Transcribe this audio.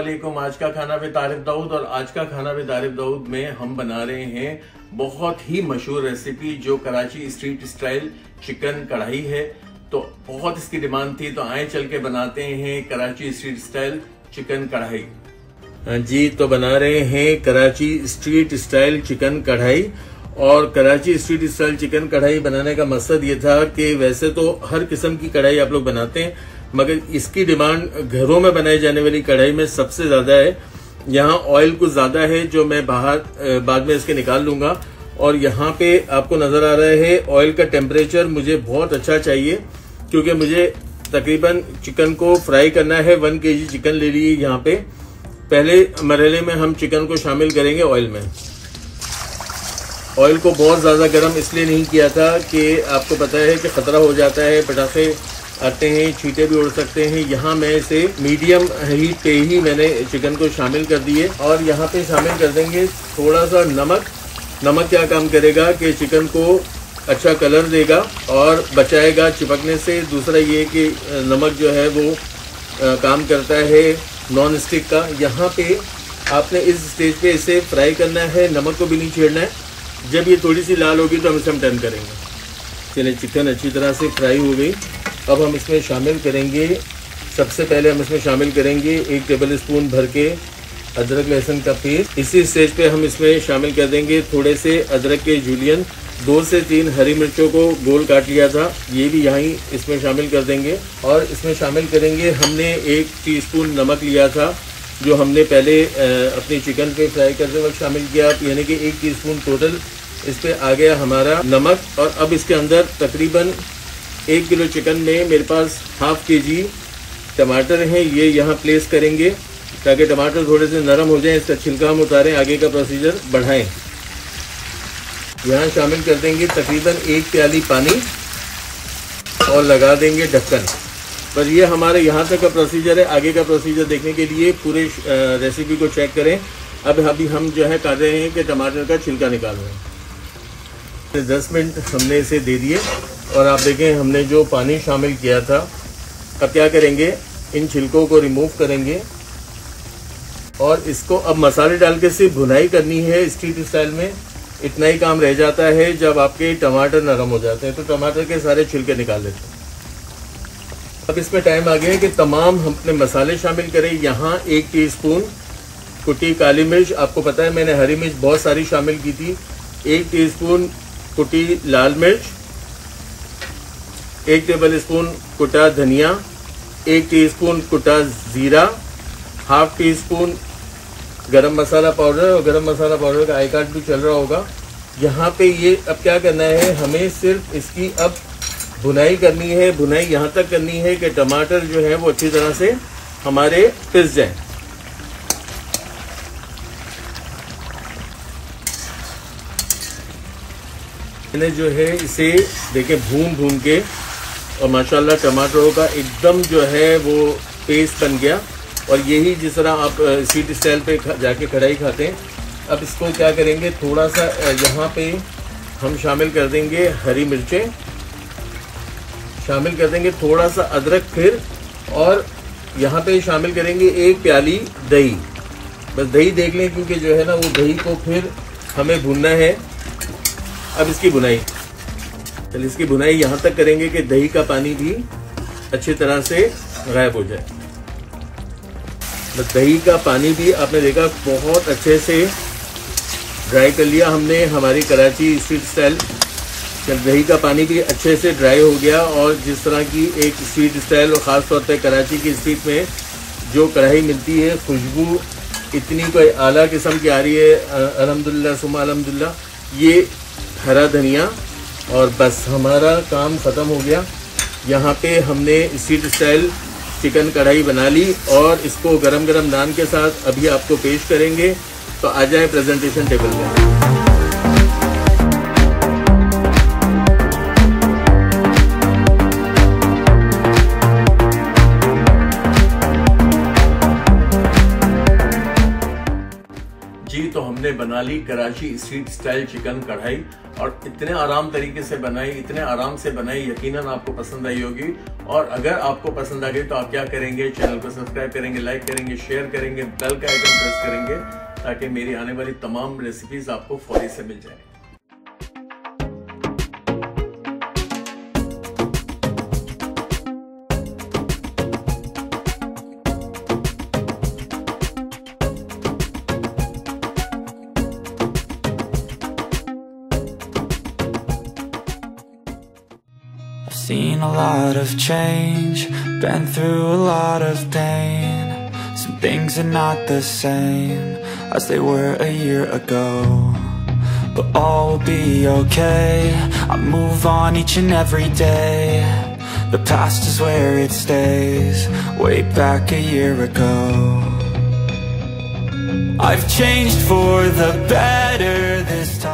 वालेकुम। आज का खाना विद आरिफ दाऊद। और आज का खाना विद आरिफ दाऊद में हम बना रहे हैं बहुत ही मशहूर रेसिपी जो कराची स्ट्रीट स्टाइल चिकन कढ़ाई है। तो बहुत इसकी डिमांड थी, तो आए चल के बनाते हैं कराची स्ट्रीट स्टाइल चिकन कढ़ाई। जी, तो बना रहे हैं कराची स्ट्रीट स्टाइल चिकन कढ़ाई। और कराची स्ट्रीट स्टाइल चिकन कढ़ाई बनाने का मकसद ये था कि वैसे तो हर किस्म की कढ़ाई आप लोग बनाते हैं, मगर इसकी डिमांड घरों में बनाई जाने वाली कढ़ाई में सबसे ज्यादा है। यहाँ ऑयल कुछ ज्यादा है जो मैं बाहर बाद में इसके निकाल लूंगा। और यहाँ पे आपको नजर आ रहा है ऑयल का टेम्परेचर मुझे बहुत अच्छा चाहिए, क्योंकि मुझे तकरीबन चिकन को फ्राई करना है। 1 kg चिकन ले लिए यहाँ पे। पहले मरहले में हम चिकन को शामिल करेंगे ऑयल में। ऑयल को बहुत ज्यादा गर्म इसलिए नहीं किया था कि आपको पता है कि खतरा हो जाता है, पटाखे आते हैं, छींटे भी उड़ सकते हैं। यहाँ मैं इसे मीडियम हीट पे ही मैंने चिकन को शामिल कर दिए। और यहाँ पे शामिल कर देंगे थोड़ा सा नमक। नमक क्या काम करेगा कि चिकन को अच्छा कलर देगा और बचाएगा चिपकने से। दूसरा ये कि नमक जो है वो काम करता है नॉन स्टिक का। यहाँ पे आपने इस स्टेज पे इसे फ्राई करना है, नमक को भी नहीं छेड़ना है। जब ये थोड़ी सी लाल होगी तो हम इसे टर्न करेंगे। चलिए, चिकन अच्छी तरह से फ्राई हो गई। अब हम इसमें शामिल करेंगे, सबसे पहले हम इसमें शामिल करेंगे 1 टेबल स्पून भर के अदरक लहसुन का पेस्ट। इसी स्टेज पे हम इसमें शामिल कर देंगे थोड़े से अदरक के जूलियन। 2 से 3 हरी मिर्चों को गोल काट लिया था, ये भी यहीं इसमें शामिल कर देंगे। और इसमें शामिल करेंगे, हमने 1 टीस्पून नमक लिया था जो हमने पहले अपनी चिकन पे फ्राई करते वक्त शामिल किया, यानी कि 1 टीस्पून टोटल इस पे आ गया हमारा नमक। और अब इसके अंदर तकरीबन 1 किलो चिकन में मेरे पास ½ kg टमाटर हैं, ये यहाँ प्लेस करेंगे ताकि टमाटर थोड़े से नरम हो जाएं। इसका छिलका हम उतारें, आगे का प्रोसीजर बढ़ाएं। यहाँ शामिल कर देंगे तकरीबन 1 प्याली पानी और लगा देंगे ढक्कन। पर ये हमारे यहाँ तक का प्रोसीजर है। आगे का प्रोसीजर देखने के लिए पूरे रेसिपी को चेक करें। अब अभी हम जो है कर रहे हैं कि टमाटर का छिलका निकाल रहे हैं। 10 मिनट हमने इसे दे दिए और आप देखें हमने जो पानी शामिल किया था। अब क्या करेंगे, इन छिलकों को रिमूव करेंगे और इसको अब मसाले डाल के सिर्फ भुनाई करनी है स्ट्रीट स्टाइल में। इतना ही काम रह जाता है जब आपके टमाटर नरम हो जाते हैं, तो टमाटर के सारे छिलके निकाल लेते हैं। अब इसमें टाइम आ गया है कि तमाम हम अपने मसाले शामिल करें। यहाँ 1 टीस्पून कुटी काली मिर्च, आपको पता है मैंने हरी मिर्च बहुत सारी शामिल की थी। 1 टीस्पून कुटी लाल मिर्च, 1 टेबल स्पून कुटा धनिया, 1 टीस्पून कुटा जीरा, ½ टीस्पून गरम मसाला पाउडर। और गरम मसाला पाउडर का आई कार्ड भी चल रहा होगा यहाँ पे। ये अब क्या करना है, हमें सिर्फ इसकी अब भुनाई करनी है। भुनाई यहाँ तक करनी है कि टमाटर जो है वो अच्छी तरह से हमारे पिस जाए। इन्हें जो है इसे देखें भून भून के, और माशाल्लाह टमाटरों का एकदम जो है वो पेस्ट बन गया। और यही जिस तरह आप स्ट्रीट स्टाइल पे जाके कढ़ाई खाते हैं। अब इसको क्या करेंगे, थोड़ा सा यहाँ पे हम शामिल कर देंगे हरी मिर्चें, शामिल कर देंगे थोड़ा सा अदरक फिर, और यहाँ पे शामिल करेंगे 1 प्याली दही। बस दही देख लें, क्योंकि जो है ना वो दही को फिर हमें भुनना है। अब इसकी बुनाई, चलिए इसकी बुनाई यहाँ तक करेंगे कि दही का पानी भी अच्छी तरह से गायब हो जाए। बस दही का पानी भी आपने देखा बहुत अच्छे से ड्राई कर लिया हमने हमारी कराची स्ट्रीट स्टाइल। दही का पानी भी अच्छे से ड्राई हो गया। और जिस तरह की एक स्ट्रीट स्टाइल और ख़ास तौर पे कराची की स्ट्रीट में जो कढ़ाई मिलती है, खुशबू इतनी कोई आला किस्म की आ रही है, अल्हम्दुलिल्लाह सुम्मा अल्हम्दुलिल्लाह। ये हरा धनिया, और बस हमारा काम ख़त्म हो गया। यहाँ पे हमने स्ट्रीट स्टाइल चिकन कढ़ाई बना ली और इसको गरम गरम नान के साथ अभी आपको पेश करेंगे। तो आ जाए प्रेजेंटेशन टेबल पे। जी, तो हमने बना ली कराची स्ट्रीट स्टाइल चिकन कढ़ाई, और इतने आराम तरीके से बनाई, इतने आराम से बनाई, यकीनन आपको पसंद आई होगी। और अगर आपको पसंद आ गई तो आप क्या करेंगे, चैनल को सब्सक्राइब करेंगे, लाइक करेंगे, शेयर करेंगे, बेल का आइकन प्रेस करेंगे, ताकि मेरी आने वाली तमाम रेसिपीज आपको फौरी से मिल जाए। Seen a lot of change, been through a lot of pain. Some things are not the same as they were a year ago, but all will be okay. I move on each and every day. The past is where it stays, way back a year ago. I've changed for the better this time.